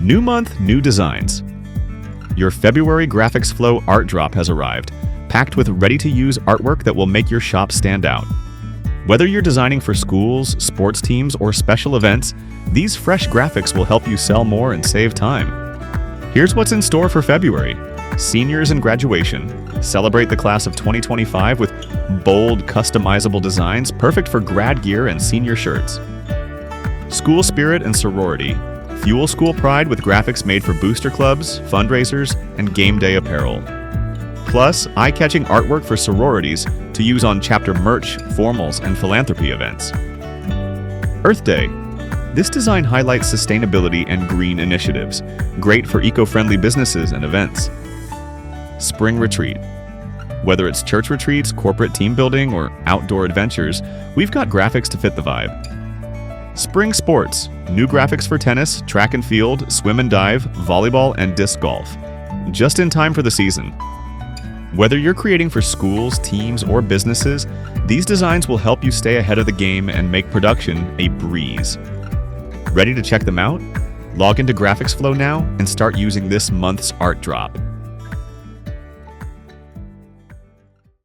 New month, new designs. Your February GraphicsFlow art drop has arrived, packed with ready-to-use artwork that will make your shop stand out. Whether you're designing for schools, sports teams, or special events, these fresh graphics will help you sell more and save time. Here's what's in store for February. Seniors and graduation. Celebrate the class of 2025 with bold, customizable designs perfect for grad gear and senior shirts. School spirit and sorority. Fuel school pride with graphics made for booster clubs, fundraisers, and game day apparel. Plus, eye-catching artwork for sororities to use on chapter merch, formals, and philanthropy events. Earth Day. This design highlights sustainability and green initiatives, great for eco-friendly businesses and events. Spring Retreat. Whether it's church retreats, corporate team building, or outdoor adventures, we've got graphics to fit the vibe. Spring Sports. New graphics for tennis, track and field, swim and dive, volleyball, and disc golf. Just in time for the season. Whether you're creating for schools, teams, or businesses, these designs will help you stay ahead of the game and make production a breeze. Ready to check them out? Log into GraphicsFlow now and start using this month's art drop.